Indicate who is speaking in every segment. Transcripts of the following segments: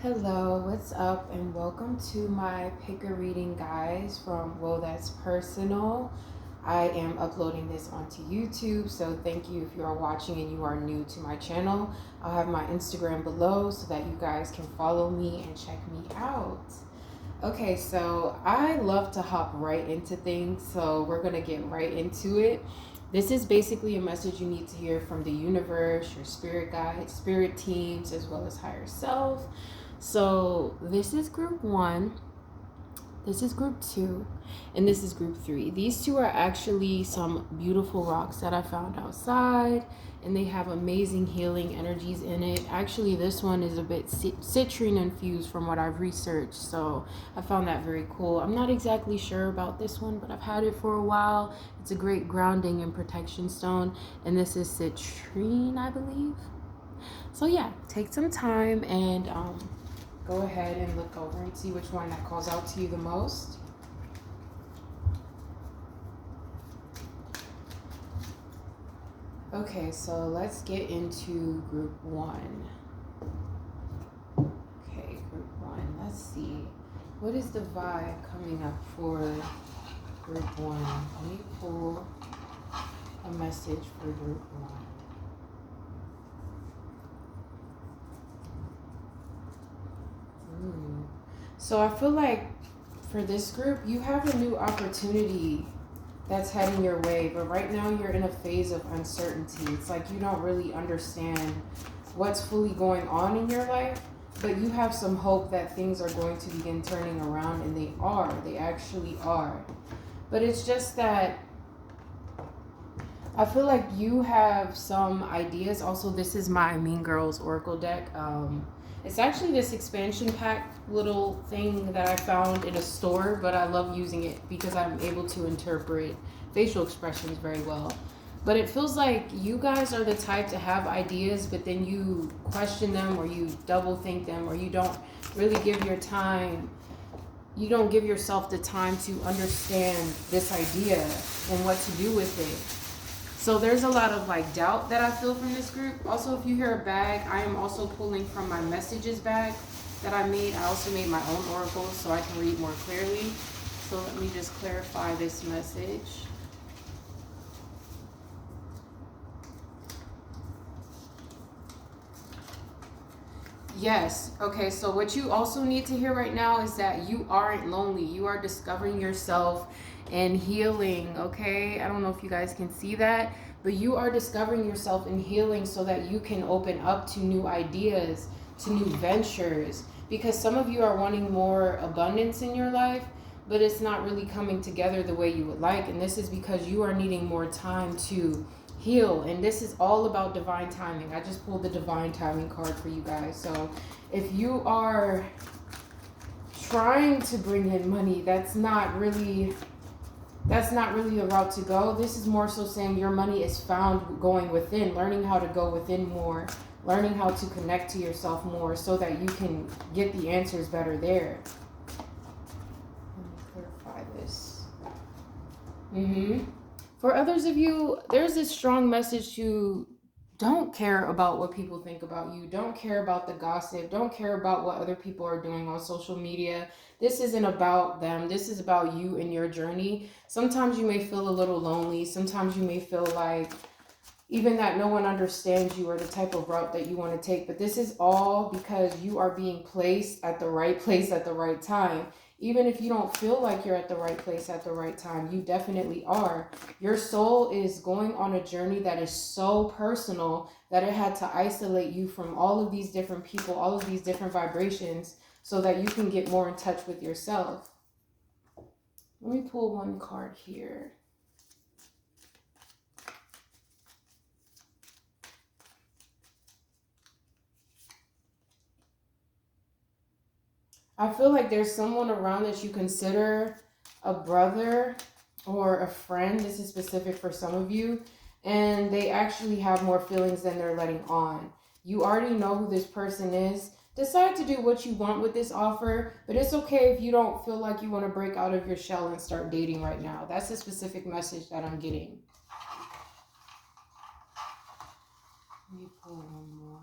Speaker 1: Hello, what's up, and welcome to my pick a reading, guys, from Whoa That's Personal. I am uploading this onto YouTube, so thank you if you are watching and you are new to my channel. I'll have my Instagram below so that you guys can follow me and check me out. Okay, so I love to hop right into things, so we're gonna get right into it. This is basically a message you need to hear from the universe, your spirit guides, spirit teams, as well as higher self. So this is group one, this is group two, and this is group three. These two are actually some beautiful rocks that I found outside, and they have amazing healing energies in it. Actually, this one is a bit citrine infused from what I've researched, so I found that very cool. I'm not exactly sure about this one, but I've had it for a while. It's a great grounding and protection stone, and this is citrine, I believe. So yeah, take some time and go ahead and look over and see which one that calls out to you the most. Okay, so let's get into group one. Okay, group one. Let's see. What is the vibe coming up for group one? Let me pull a message for group one. So I feel like for this group, you have a new opportunity that's heading your way, but right now you're in a phase of uncertainty. It's like you don't really understand what's fully going on in your life, but you have some hope that things are going to begin turning around, and they actually are. But it's just that I feel like you have some ideas. Also, this is my Mean Girls Oracle deck. It's actually this expansion pack little thing that I found in a store, but I love using it because I'm able to interpret facial expressions very well. But it feels like you guys are the type to have ideas, but then you question them or you double think them, or you don't really give yourself the time to understand this idea and what to do with it. So there's a lot of like doubt that I feel from this group. Also, if you hear a bag, I am also pulling from my messages bag that I made. I also made my own oracles so I can read more clearly. So let me just clarify this message. Yes. Okay. So what you also need to hear right now is that you aren't lonely. You are discovering yourself and healing. Okay. I don't know if you guys can see that, but you are discovering yourself and healing so that you can open up to new ideas, to new ventures. Because some of you are wanting more abundance in your life, but it's not really coming together the way you would like. And this is because you are needing more time to heal, and this is all about divine timing. I just pulled the divine timing card for you guys. So if you are trying to bring in money, that's not really the route to go. This is more so saying your money is found going within, learning how to go within more, learning how to connect to yourself more so that you can get the answers better there. Let me clarify this. For others of you, there's this strong message to don't care about what people think about you. Don't care about the gossip. Don't care about what other people are doing on social media. This isn't about them. This is about you and your journey. Sometimes you may feel a little lonely. Sometimes you may feel like even that no one understands you or the type of route that you want to take. But this is all because you are being placed at the right place at the right time. Even if you don't feel like you're at the right place at the right time, you definitely are. Your soul is going on a journey that is so personal that it had to isolate you from all of these different people, all of these different vibrations, so that you can get more in touch with yourself. Let me pull one card here. I feel like there's someone around that you consider a brother or a friend. This is specific for some of you. And they actually have more feelings than they're letting on. You already know who this person is. Decide to do what you want with this offer, but it's okay if you don't feel like you want to break out of your shell and start dating right now. That's a specific message that I'm getting. Let me pull one more.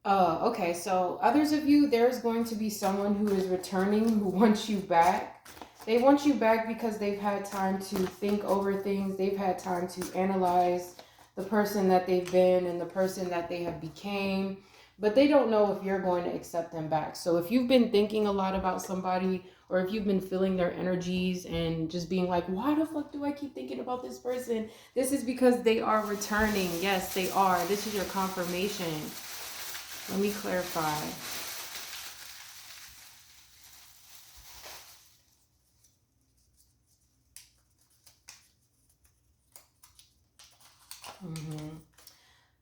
Speaker 1: Okay, so others of you, there's going to be someone who is returning who wants you back. They want you back because they've had time to think over things. They've had time to analyze the person that they've been and the person that they have became. But they don't know if you're going to accept them back. So if you've been thinking a lot about somebody, or if you've been feeling their energies and just being like, why the fuck do I keep thinking about this person? This is because they are returning. Yes, they are. This is your confirmation. Let me clarify.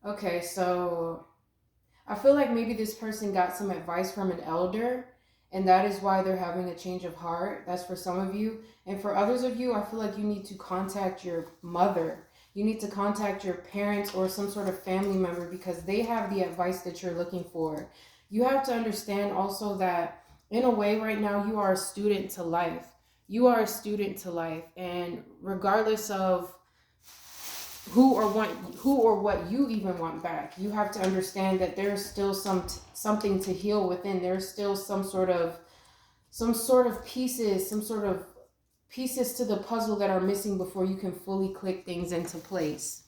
Speaker 1: Okay, so I feel like maybe this person got some advice from an elder, and that is why they're having a change of heart. That's for some of you. And for others of you, I feel like you need to contact your mother. You need to contact your parents or some sort of family member because they have the advice that you're looking for. You have to understand also that in a way right now, you are a student to life. You are a student to life. And regardless of who or what you even want back, you have to understand that there's still something to heal within. There's still some sort of pieces to the puzzle that are missing before you can fully click things into place.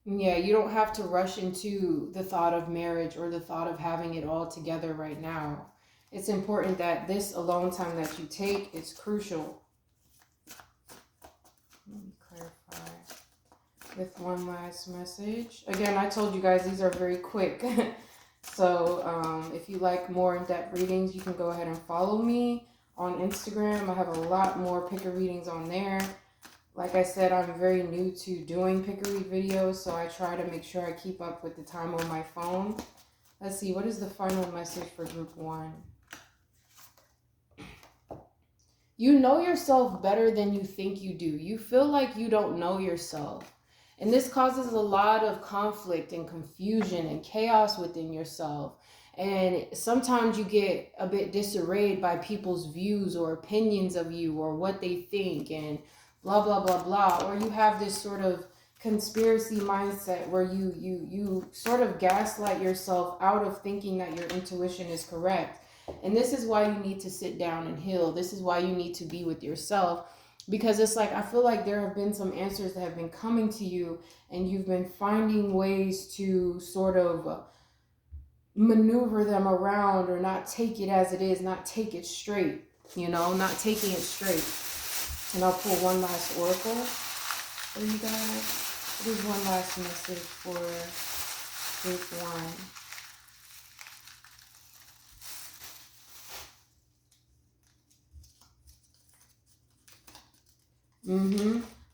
Speaker 1: Yeah, you don't have to rush into the thought of marriage or the thought of having it all together right now. It's important that this alone time that you take is crucial. Let me clarify with one last message. Again, I told you guys these are very quick. So if you like more in-depth readings, you can go ahead and follow me on Instagram. I have a lot more picker readings on there. Like I said, I'm very new to doing picker read videos, so I try to make sure I keep up with the time on my phone. Let's see, what is the final message for group 1? You know yourself better than you think you do. You feel like you don't know yourself. And this causes a lot of conflict and confusion and chaos within yourself. And sometimes you get a bit disarrayed by people's views or opinions of you or what they think and blah, blah, blah, blah. Or you have this sort of conspiracy mindset where you sort of gaslight yourself out of thinking that your intuition is correct. And this is why you need to sit down and heal. This is why you need to be with yourself. Because it's like, I feel like there have been some answers that have been coming to you and you've been finding ways to sort of maneuver them around or not take it as it is, not take it straight, not taking it straight. And I'll pull one last oracle for you guys. What is one last message for group 1?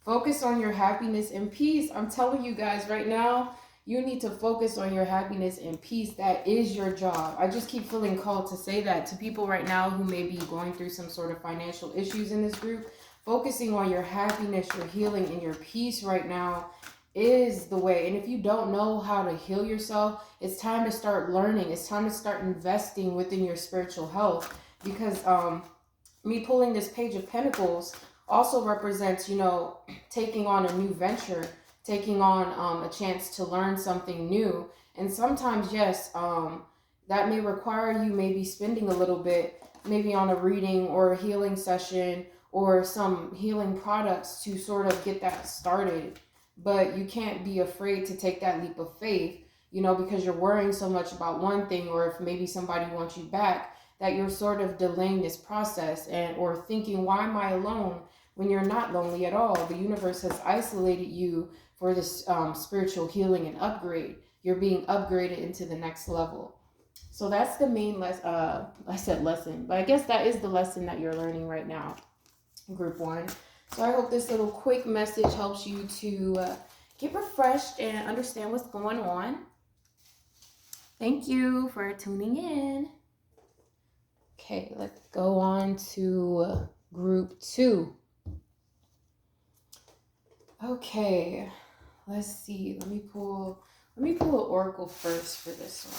Speaker 1: Focus on your happiness and peace. I'm telling you guys right now, you need to focus on your happiness and peace. That is your job. I just keep feeling called to say that to people right now who may be going through some sort of financial issues in this group. Focusing on your happiness, your healing, and your peace right now is the way. And if you don't know how to heal yourself, it's time to start learning. It's time to start investing within your spiritual health. Because me pulling this Page of Pentacles also represents, taking on a new venture, taking on a chance to learn something new. And sometimes, yes, that may require you maybe spending a little bit, maybe on a reading or a healing session or some healing products to sort of get that started. But you can't be afraid to take that leap of faith, because you're worrying so much about one thing, or if maybe somebody wants you back, that you're sort of delaying this process or thinking, why am I alone? When you're not lonely at all. The universe has isolated you for this spiritual healing and upgrade. You're being upgraded into the next level. So that's the main lesson. I said lesson, but I guess that is the lesson that you're learning right now, group 1. So I hope this little quick message helps you to get refreshed and understand what's going on. Thank you for tuning in. Okay, let's go on to group 2. Okay, let's see. Let me pull an oracle first for this one.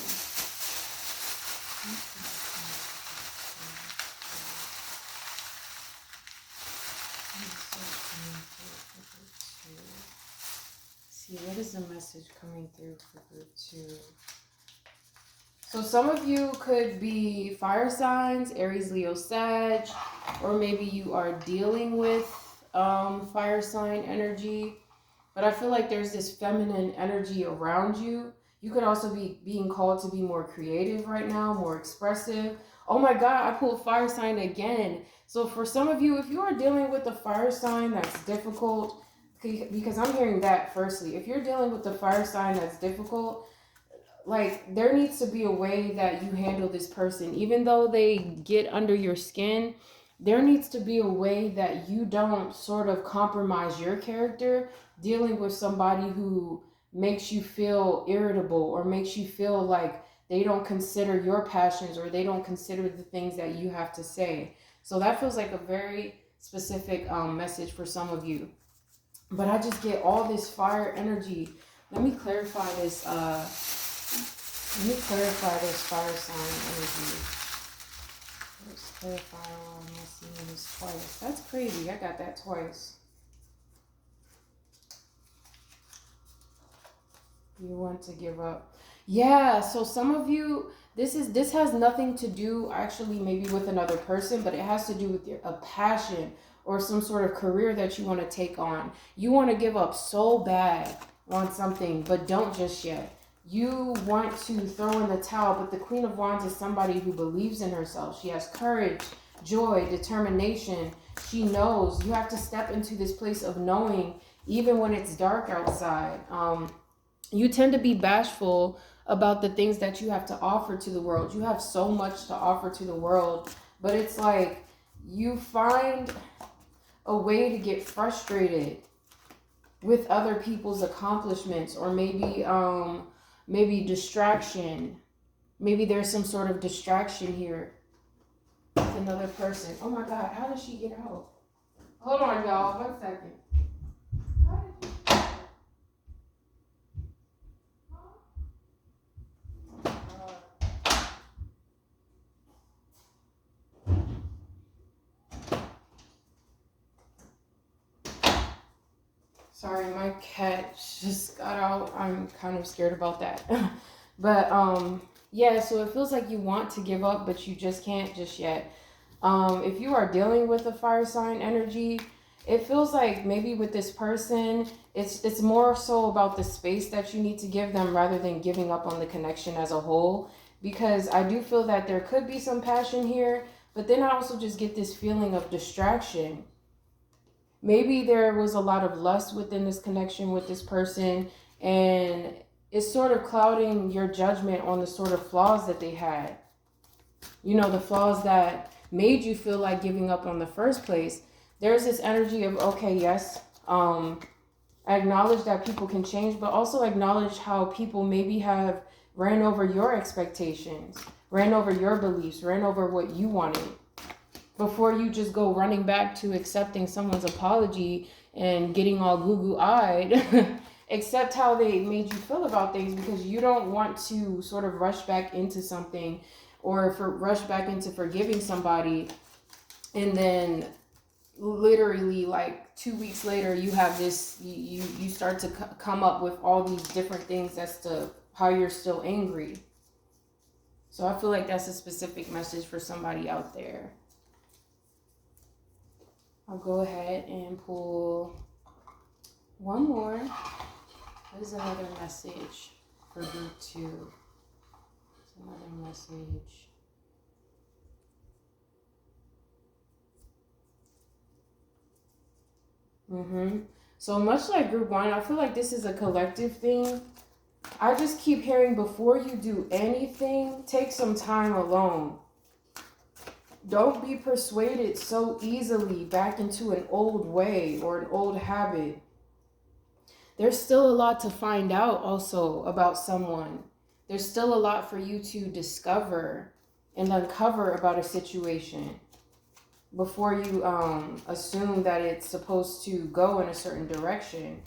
Speaker 1: See, what is the message coming through for group 2? So some of you could be fire signs, Aries, Leo, Sag, or maybe you are dealing with fire sign energy. But I feel like there's this feminine energy around you. You could also be being called to be more creative right now, more expressive. Oh my God, I pulled fire sign again. So for some of you, if you are dealing with a fire sign that's difficult, because I'm hearing that firstly, if you're dealing with the fire sign that's difficult, like there needs to be a way that you handle this person. Even though they get under your skin, there needs to be a way that you don't sort of compromise your character dealing with somebody who makes you feel irritable or makes you feel like they don't consider your passions or they don't consider the things that you have to say. So that feels like a very specific message for some of you. But I just get all this fire energy. Let me clarify this. Let me clarify this fire sign energy. Let's clarify why I'm not seeing this twice. That's crazy. I got that twice. You want to give up. Yeah, so some of you, this has nothing to do actually maybe with another person, but it has to do with a passion or some sort of career that you want to take on. You want to give up so bad on something, but don't just yet. You want to throw in the towel, but the Queen of Wands is somebody who believes in herself. She has courage, joy, determination. She knows. You have to step into this place of knowing even when it's dark outside. You tend to be bashful about the things that you have to offer to the world. You have so much to offer to the world, but it's like you find a way to get frustrated with other people's accomplishments, or maybe distraction. Maybe there's some sort of distraction here with another person. Oh my God, how did she get out? Hold on, y'all, 1 second. Sorry, my cat just got out. I'm kind of scared about that. But yeah, so it feels like you want to give up, but you just can't just yet. If you are dealing with a fire sign energy, it feels like maybe with this person, it's more so about the space that you need to give them rather than giving up on the connection as a whole. Because I do feel that there could be some passion here, but then I also just get this feeling of distraction. Maybe there was a lot of lust within this connection with this person, and it's sort of clouding your judgment on the sort of flaws that they had. You know, the flaws that made you feel like giving up on the first place. There's this energy of, okay, yes, I acknowledge that people can change, but also acknowledge how people maybe have ran over your expectations, ran over your beliefs, ran over what you wanted, before you just go running back to accepting someone's apology and getting all goo-goo-eyed. Accept how they made you feel about things, because you don't want to sort of rush back into something, or rush back into forgiving somebody, and then literally like 2 weeks later you have this, you start to come up with all these different things as to how you're still angry. So I feel like that's a specific message for somebody out there. I'll go ahead and pull one more. What is another message for group 2? It's another message. So much like group 1, I feel like this is a collective thing. I just keep hearing, before you do anything, take some time alone. Don't be persuaded so easily back into an old way or an old habit. There's still a lot to find out also about someone. There's still a lot for you to discover and uncover about a situation before you assume that it's supposed to go in a certain direction.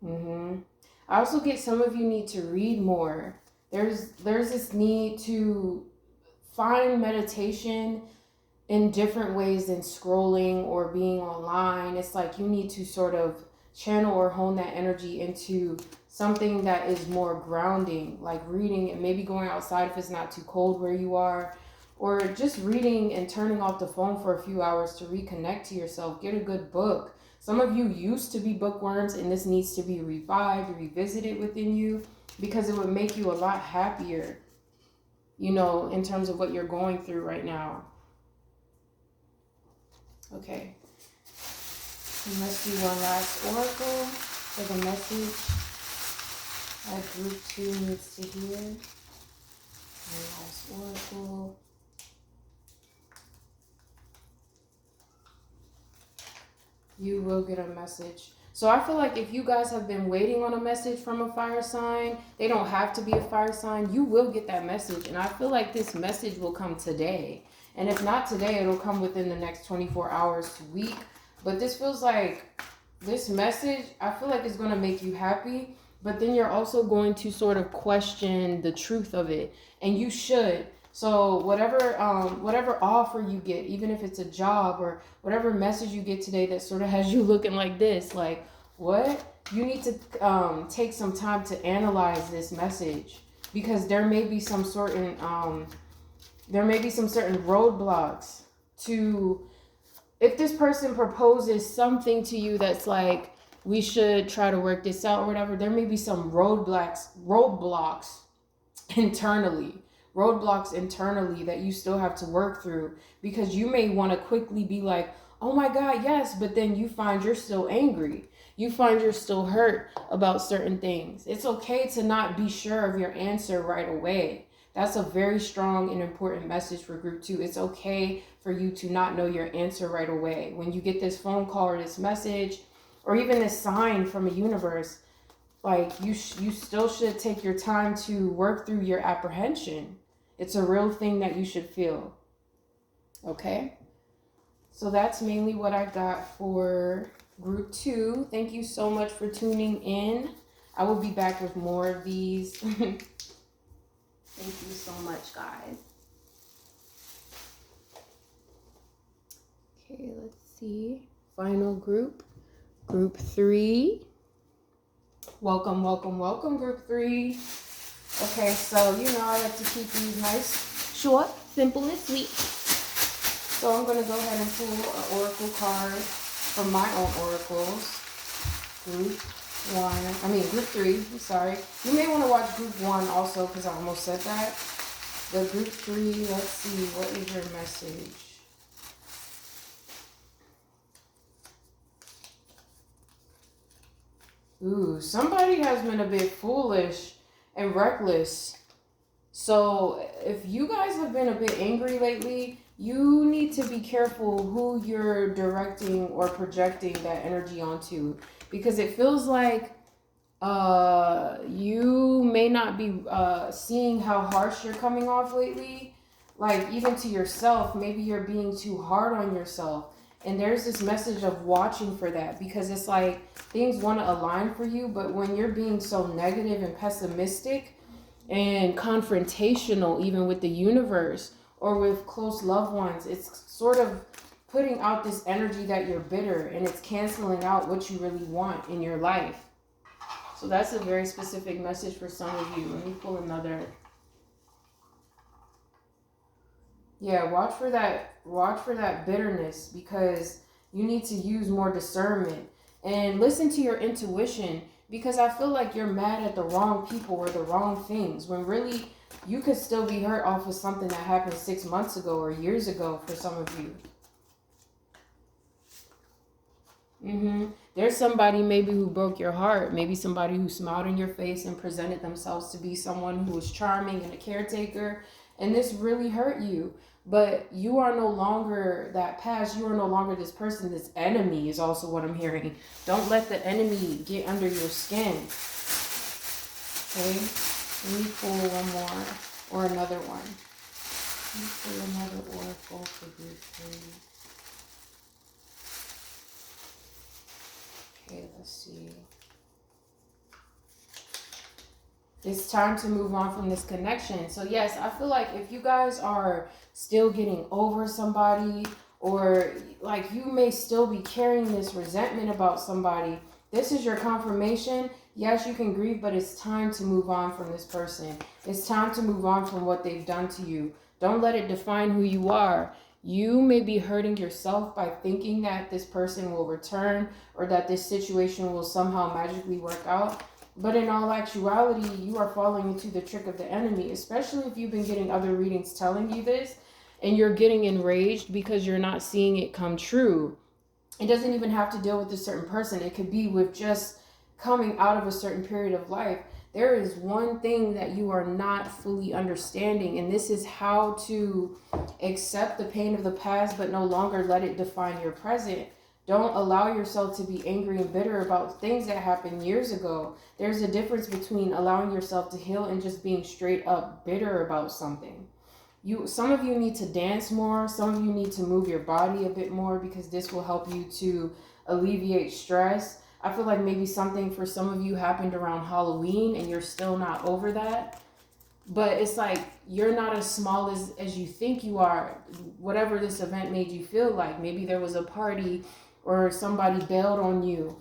Speaker 1: I also get some of you need to read more. There's this need to find meditation in different ways than scrolling or being online. It's like you need to sort of channel or hone that energy into something that is more grounding, like reading and maybe going outside if it's not too cold where you are, or just reading and turning off the phone for a few hours to reconnect to yourself. Get a good book. Some of you used to be bookworms, and this needs to be revived, revisited within you, because it would make you a lot happier, you know, in terms of what you're going through right now. Okay. And let's do one last oracle for the message that group 2 needs to hear. One last oracle. You will get a message. So I feel like if you guys have been waiting on a message from a fire sign, they don't have to be a fire sign, you will get that message. And I feel like this message will come today. And if not today, it'll come within the next 24 hours to week. But this feels like this message, I feel like it's going to make you happy. But then you're also going to sort of question the truth of it. And you should. So whatever offer you get, even if it's a job or whatever message you get today that sort of has you looking like this, like, what? You need to take some time to analyze this message, because there may be some certain roadblocks to, if this person proposes something to you that's like, we should try to work this out or whatever, there may be some roadblocks internally that you still have to work through, because you may want to quickly be like, oh my God, yes, but then you find you're still angry. You find you're still hurt about certain things. It's okay to not be sure of your answer right away. That's a very strong and important message for group 2. It's okay for you to not know your answer right away. When you get this phone call or this message or even this sign from a universe, like you still should take your time to work through your apprehension. It's a real thing that you should feel. Okay? So that's mainly what I got for group 2. Thank you so much for tuning in. I will be back with more of these. Thank you so much, guys. Okay, let's see. Final group. Group 3. Welcome, group 3. Okay, so you know I like to keep these nice, short, simple, and sweet. So I'm going to go ahead and pull an oracle card from my own oracles. Group 3, I'm sorry. You may want to watch group 1 also, because I almost said that. The group 3, let's see, what is your message? Ooh, somebody has been a bit foolish and reckless. So if you guys have been a bit angry lately, you need to be careful who you're directing or projecting that energy onto, because it feels like you may not be seeing how harsh you're coming off lately. Like even to yourself, maybe you're being too hard on yourself. And there's this message of watching for that, because it's like things want to align for you, but when you're being so negative and pessimistic and confrontational, even with the universe or with close loved ones, it's sort of putting out this energy that you're bitter, and it's canceling out what you really want in your life. So that's a very specific message for some of you. Let me pull another. Yeah, watch for that bitterness, because you need to use more discernment and listen to your intuition, because I feel like you're mad at the wrong people or the wrong things, when really you could still be hurt off of something that happened 6 months ago or years ago for some of you. There's somebody maybe who broke your heart, maybe somebody who smiled in your face and presented themselves to be someone who was charming and a caretaker, and this really hurt you. But you are no longer that past. You are no longer this person. This enemy is also what I'm hearing. Don't let the enemy get under your skin. Okay? Let me pull one more or another one. Let me pull another oracle for group 3. Okay, let's see. It's time to move on from this connection. So yes, I feel like if you guys are still getting over somebody, or like you may still be carrying this resentment about somebody, this is your confirmation. Yes, you can grieve, but it's time to move on from this person. It's time to move on from what they've done to you. Don't let it define who you are. You may be hurting yourself by thinking that this person will return or that this situation will somehow magically work out. But in all actuality, you are falling into the trick of the enemy, especially if you've been getting other readings telling you this and you're getting enraged because you're not seeing it come true. It doesn't even have to deal with a certain person. It could be with just coming out of a certain period of life. There is one thing that you are not fully understanding, and this is how to accept the pain of the past but no longer let it define your present. Don't allow yourself to be angry and bitter about things that happened years ago. There's a difference between allowing yourself to heal and just being straight up bitter about something. Some of you need to dance more. Some of you need to move your body a bit more, because this will help you to alleviate stress. I feel like maybe something for some of you happened around Halloween and you're still not over that. But it's like you're not as small as you think you are. Whatever this event made you feel like. Maybe there was a party or somebody bailed on you.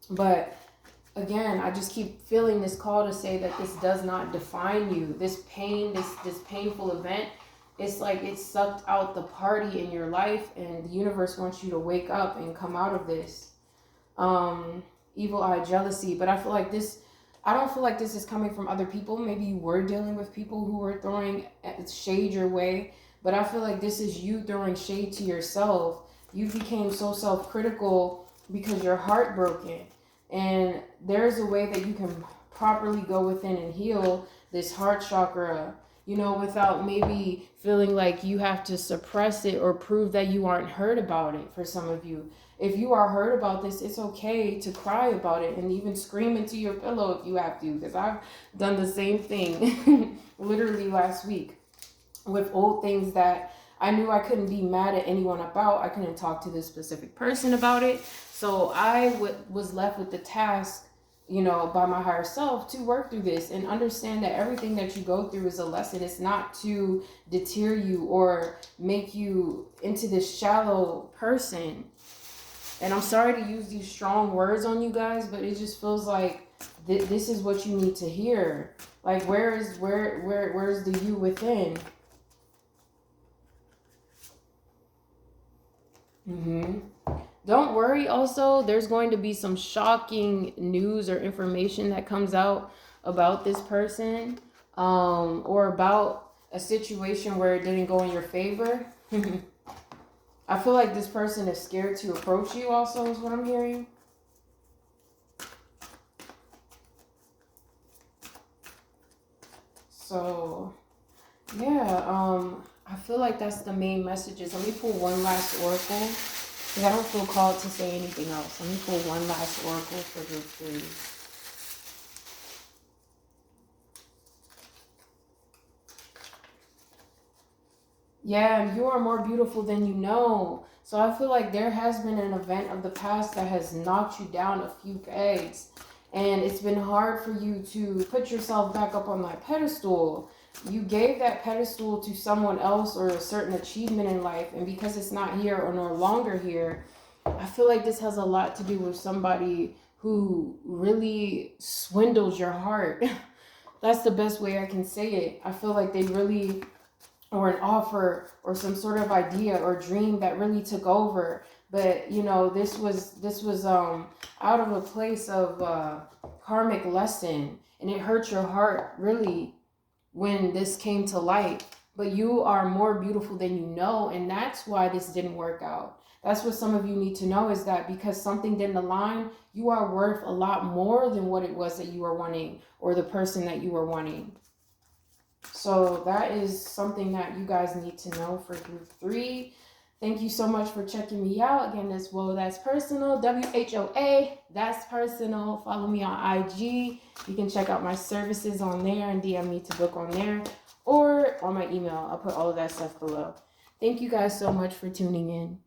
Speaker 1: But again, I just keep feeling this call to say that this does not define you. This pain, this painful event, it's like it sucked out the party in your life, and the universe wants you to wake up and come out of this. Evil eye jealousy. But I feel like I don't feel like this is coming from other people. Maybe you were dealing with people who were throwing shade your way, but I feel like this is you throwing shade to yourself. You became so self-critical because you're heartbroken. And there's a way that you can properly go within and heal this heart chakra, without maybe feeling like you have to suppress it or prove that you aren't hurt about it. For some of you, if you are hurt about this, it's okay to cry about it and even scream into your pillow if you have to, because I've done the same thing literally last week with old things that I knew I couldn't be mad at anyone about. I couldn't talk to this specific person about it. So I was left with the task, by my higher self to work through this and understand that everything that you go through is a lesson. It's not to deter you or make you into this shallow person. And I'm sorry to use these strong words on you guys, but it just feels like this is what you need to hear. Like, where's the you within? Don't worry. Also, there's going to be some shocking news or information that comes out about this person, or about a situation where it didn't go in your favor. I feel like this person is scared to approach you also, is what I'm hearing. So, yeah, I feel like that's the main messages. Let me pull one last oracle, because I don't feel called to say anything else. Let me pull one last oracle for group 3. Yeah, you are more beautiful than you know. So I feel like there has been an event of the past that has knocked you down a few pegs. And it's been hard for you to put yourself back up on that pedestal. You gave that pedestal to someone else or a certain achievement in life. And because it's not here or no longer here, I feel like this has a lot to do with somebody who really swindles your heart. That's the best way I can say it. I feel like they really, or an offer or some sort of idea or dream that really took over. But this was out of a place of karmic lesson, and it hurt your heart really when this came to light. But you are more beautiful than you know, and that's why this didn't work out. That's what some of you need to know, is that because something didn't align, you are worth a lot more than what it was that you were wanting, or the person that you were wanting. So that is something that you guys need to know for group 3. Thank you so much for checking me out. Again, that's Whoa, That's Personal. WHOA, That's Personal. Follow me on IG. You can check out my services on there and DM me to book on there, or on my email. I'll put all of that stuff below. Thank you guys so much for tuning in.